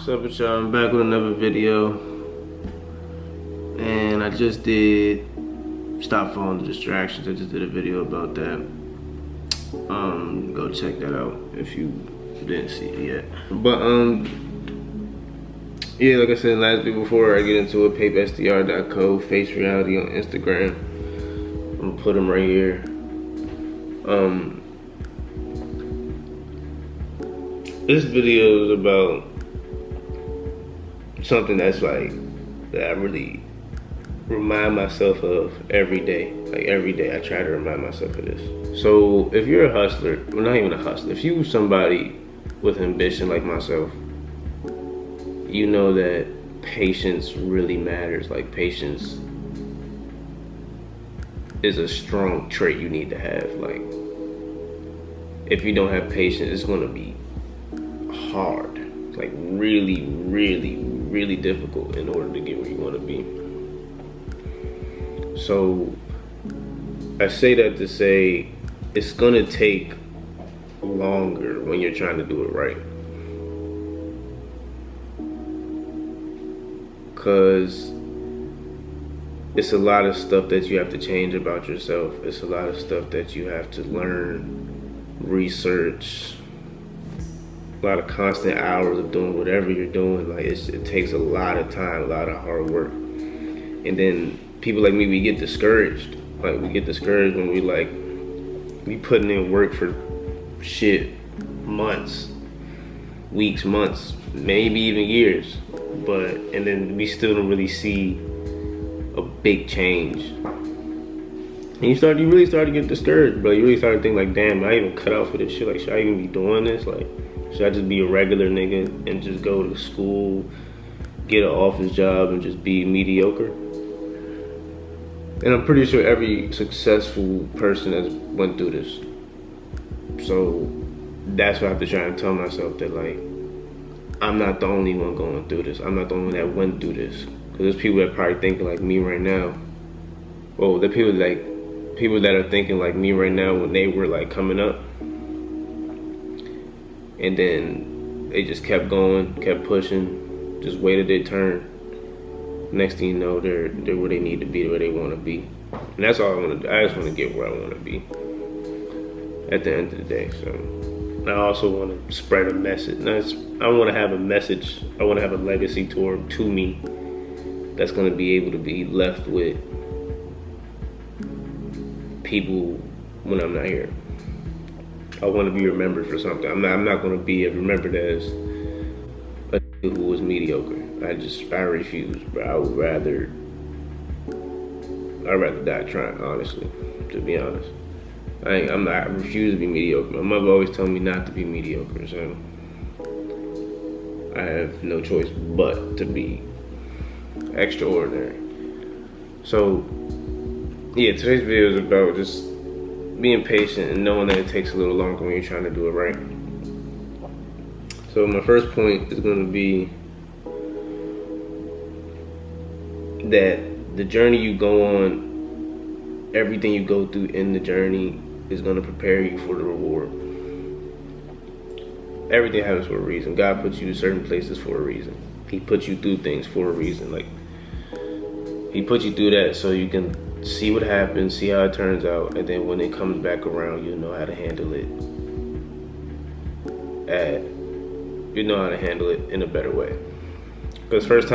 What's up with y'all? I'm back with another video, and I just did stop falling to distractions. I just did a video about that. Go check that out if you didn't see it yet. But yeah, like I said in the last video before I get into it, papesdr.co, face reality on Instagram. I'm gonna put them right here. This video is about something that's like that I really remind myself of every day. Like every day I try to remind myself of this. So if you're a hustler, well, not even a hustler, if you're somebody with ambition like myself, you know that patience really matters. Like patience is a strong trait you need to have. Like if you don't have patience, it's gonna be hard, like really, really, really difficult in order to get where you want to be. So I say that to say it's gonna take longer when you're trying to do it right, because it's a lot of stuff that you have to change about yourself. It's a lot of stuff that you have to learn, research, a lot of constant hours of doing whatever you're doing. Like it takes a lot of time, a lot of hard work. And then people like me, we get discouraged. Like we get discouraged when we putting in work for shit, months, weeks, months, maybe even years. And then we still don't really see a big change. And you really start to get discouraged, bro. You really start to think like, damn, I even cut out for this shit. Like, should I even be doing this? Like, should I just be a regular nigga and just go to school, get an office job, and just be mediocre? And I'm pretty sure every successful person has went through this. So that's what I have to try and tell myself, that like, I'm not the only one going through this. I'm not the only one that went through this. Because there's people that are probably thinking like me right now. Well, the people that are thinking like me right now when they were like coming up. And then they just kept going, kept pushing, just waited their turn. Next thing you know, they're where they need to be, where they want to be. And that's all I want to do. I just want to get where I want to be at the end of the day. So I also want to spread a message. I want to have a message. I want to have a legacy to me that's going to be able to be left with people when I'm not here. I want to be remembered for something. I'm not going to be remembered as a dude who was mediocre. I refuse, bro. I'd rather die trying, honestly, to be honest. I refuse to be mediocre. My mother always told me not to be mediocre, so I have no choice but to be extraordinary. So yeah, today's video is about just being patient and knowing that it takes a little longer when you're trying to do it right. So my first point is going to be that the journey you go on, everything you go through in the journey is going to prepare you for the reward. Everything happens for a reason. God puts you in certain places for a reason. He puts you through things for a reason. Like, he puts you through that so you can see what happens, see how it turns out, and then when it comes back around, you know how to handle it. You know how to handle it in a better way. Because for the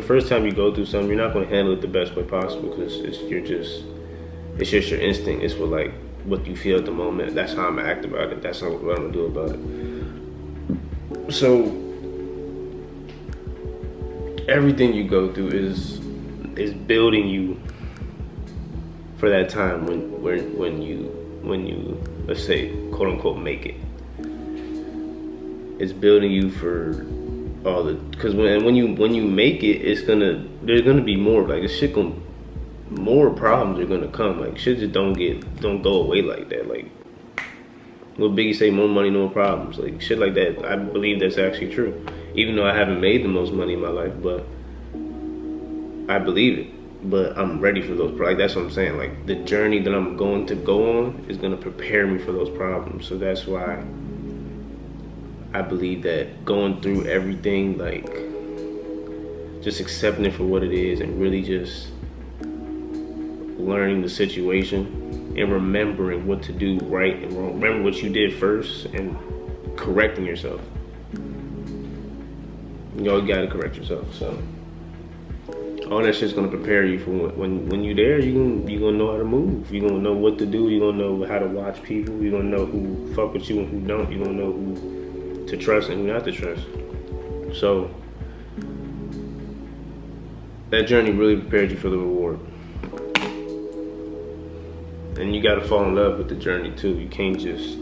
first time you go through something, you're not going to handle it the best way possible, because it's just your instinct. It's what you feel at the moment. That's how I'm gonna act about it. That's what I'm gonna do about it. So everything you go through is building you for that time when you let's say quote unquote make it. It's building you for all the, because when you make it, there's gonna be more, like this shit more problems are gonna come. Like shit just don't go away like that. Like what Biggie say, more money, no problems. Like shit like that. I believe that's actually true. Even though I haven't made the most money in my life, but I believe it. But I'm ready for those. Like that's what I'm saying. Like the journey that I'm going to go on is gonna prepare me for those problems. So that's why I believe that going through everything, like just accepting it for what it is and really just learning the situation and remembering what to do right and wrong. Remember what you did first and correcting yourself. You gotta correct yourself. So all that shit's gonna prepare you for when you're there. You gonna know how to move. You gonna know what to do. You gonna know how to watch people. You gonna know who fuck with you and who don't. You gonna know who to trust and who not to trust. So that journey really prepared you for the reward. And you gotta fall in love with the journey too. You can't just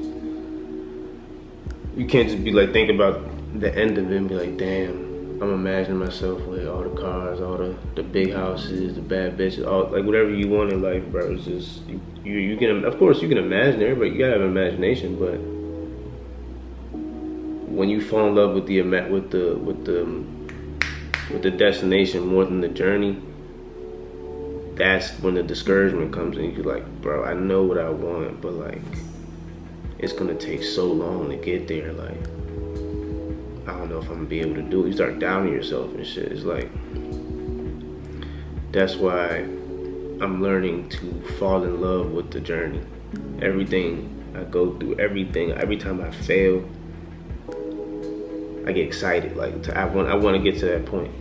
be like, think about the end of it and be like, damn, I'm imagining myself with all the cars, all the big houses, the bad bitches, all like whatever you want in life, bro. It's just you can, of course you can imagine everybody. You gotta have imagination, but when you fall in love with the destination more than the journey, that's when the discouragement comes in. You're like, bro, I know what I want, but like, it's gonna take so long to get there. Like, I don't know if I'm gonna be able to do it. You start doubting yourself and shit. It's like, that's why I'm learning to fall in love with the journey. Everything I go through, every time I fail, I get excited. Like, I want to get to that point.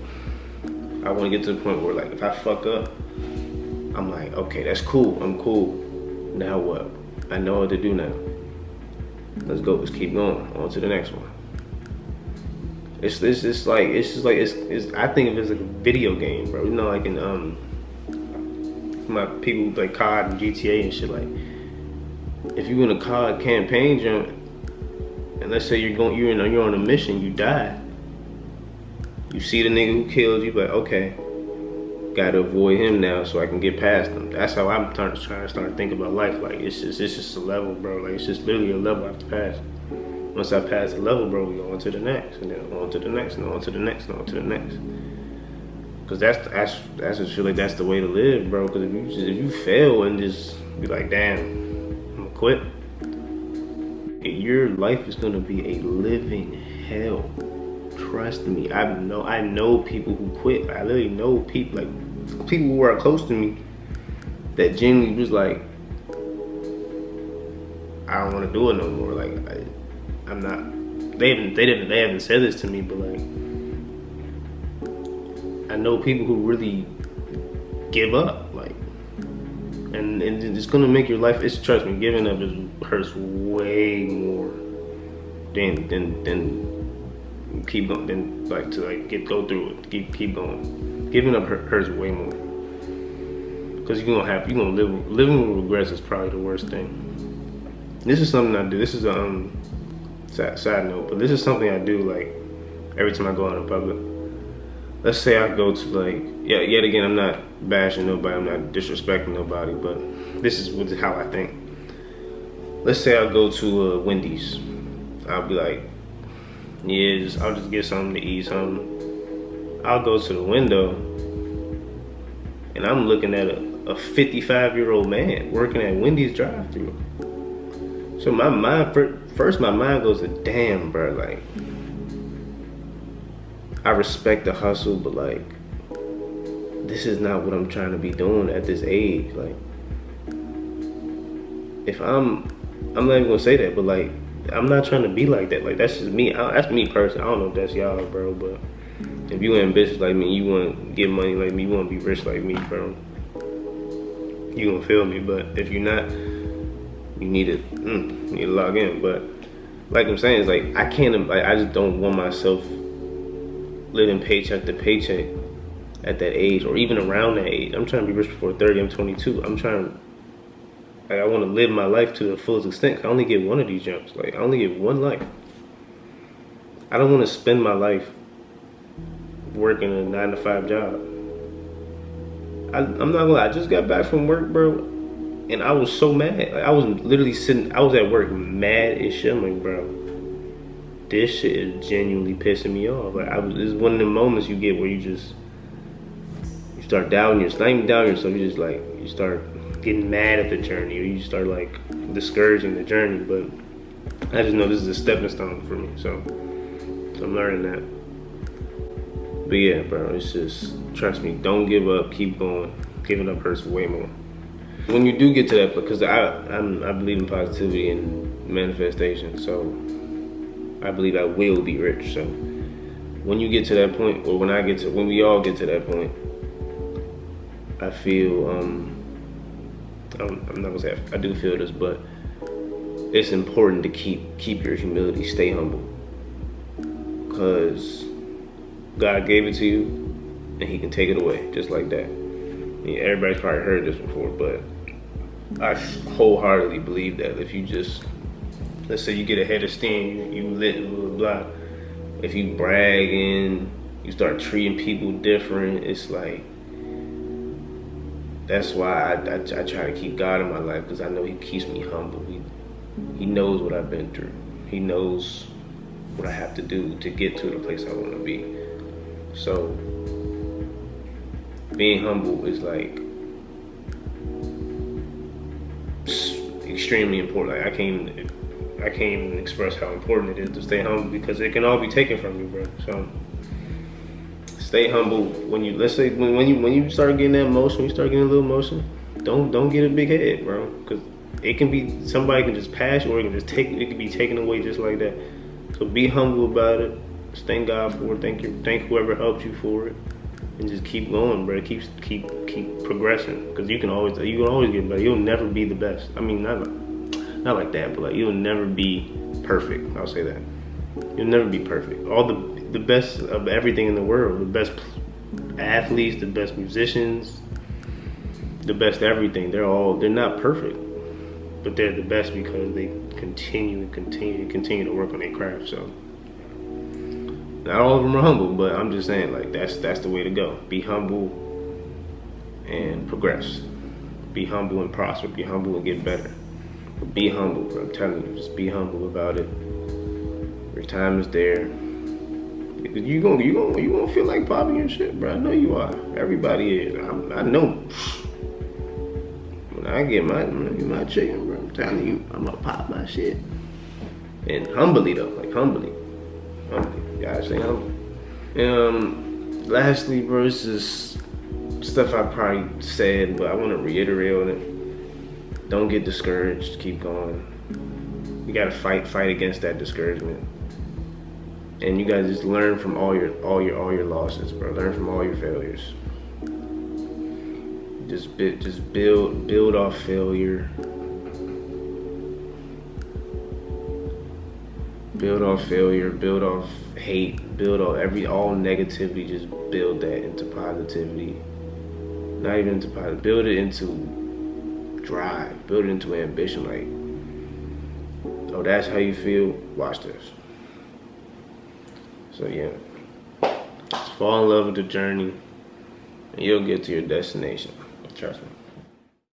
I want to get to the point where, like, if I fuck up, I'm like, okay, that's cool. I'm cool. Now what? I know what to do now. Let's go. Let's keep going. On to the next one. It's just like I think of it as like a video game, bro. You know, like in my people who play COD and GTA and shit. Like, if you're in a COD campaign jump, and let's say you're on a mission, you die. You see the nigga who killed you, like, okay, gotta avoid him now so I can get past him. That's how I'm trying to start thinking about life. Like, it's just a level, bro. Like, it's just literally a level I have to pass. Once I pass the level, bro, we go on to the next, and then on to the next, and on to the next, and on to the next. Cause I just feel like that's the way to live, bro. Cause if you fail and just be like, damn, I'm gonna quit, your life is gonna be a living hell. Trust me. I know people who quit. I literally know people, like people who are close to me, that genuinely was like, I don't want to do it no more. Like, I'm not. They haven't said this to me, but like, I know people who really give up. Like, and it's gonna make your life. Trust me, giving up hurts way more than keep going. Than like to like go through it. Keep going. Giving up hurts way more. Cause you're gonna living with regrets is probably the worst thing. This is something I do. This is a side note, but this is something I do like every time I go out in public. Let's say I go to like, yet again, I'm not bashing nobody, I'm not disrespecting nobody, but this is how I think. Let's say I go to Wendy's. I'll be like, yeah, I'll just get something to eat, something. I'll go to the window and I'm looking at a 55-year-old man working at Wendy's drive-thru. So my mind goes to, damn, bro, like, I respect the hustle, but like, this is not what I'm trying to be doing at this age. Like, if I'm not even gonna say that, but like, I'm not trying to be like that. Like, that's just me. That's me personally. I don't know if that's y'all, bro, but if you ambitious like me, you want to get money like me, you want to be rich like me, bro, you gonna feel me. But if you're not, you need to log in. But like I'm saying, it's like, I just don't want myself living paycheck to paycheck at that age, or even around that age. I'm trying to be rich before 30. I'm 22. I'm trying, like, I want to live my life to the fullest extent. I only get one of these jumps. Like, I only get one life. I don't want to spend my life working a 9-to-5 job. I'm not gonna lie, I just got back from work, bro, and I was so mad. Like, I was literally I was at work mad as shit. I'm like, bro, this shit is genuinely pissing me off. Like, it's one of the moments you get where you start doubting yourself. Not even doubting yourself, you start getting mad at the journey, or you start like discouraging the journey. But I just know this is a stepping stone for me, so I'm learning that. But yeah, bro, it's just, trust me, don't give up, keep going. Giving up hurts way more. When you do get to that, because I believe in positivity and manifestation, so I believe I will be rich. So when you get to that point, or when we all get to that point, I feel, I'm not gonna say I do feel this, but it's important to keep your humility, stay humble, because God gave it to you, and He can take it away just like that. Yeah, everybody's probably heard this before, but I wholeheartedly believe that if you just, let's say you get a head of steam, you lit, blah, blah, blah. If you bragging, you start treating people different, it's like, that's why I try to keep God in my life, because I know He keeps me humble. He knows what I've been through. He knows what I have to do to get to the place I want to be. So being humble is like extremely important. Like I can't even express how important it is to stay humble, because it can all be taken from you, bro. So stay humble. When you, let's say when you start getting that emotion, you start getting a little emotion, don't get a big head, bro, because it can be, somebody can just pass you, or it can be taken away just like that. So be humble about it. Thank God for it. Thank whoever helped you for it, and just keep going, bro. Keep progressing, because you can always get better. You'll never be the best. I mean, not like that, but like you'll never be perfect. I'll say that. You'll never be perfect. All the best of everything in the world, the best athletes, the best musicians, the best everything. They're not perfect, but they're the best because they continue to work on their craft. So not all of them are humble, but I'm just saying, like, that's the way to go. Be humble and progress. Be humble and prosper. Be humble and get better. But be humble, bro. I'm telling you, just be humble about it. Your time is there. You gonna feel like popping your shit, bro. I know you are. Everybody is. I know. When I get my chicken, bro, I'm telling you, I'm gonna pop my shit. And humbly though, like humbly. You gotta stay humble. Lastly, bro, this is stuff I probably said, but I want to reiterate on it. Don't get discouraged. Keep going. You gotta fight against that discouragement. And you guys just learn from all your losses, bro. Learn from all your failures. Just build off failure. Build off failure, build off hate, build off all negativity, just build that into positivity. Not even into positivity, build it into drive, build it into ambition. Like, oh, that's how you feel? Watch this. So yeah, just fall in love with the journey and you'll get to your destination. Trust me.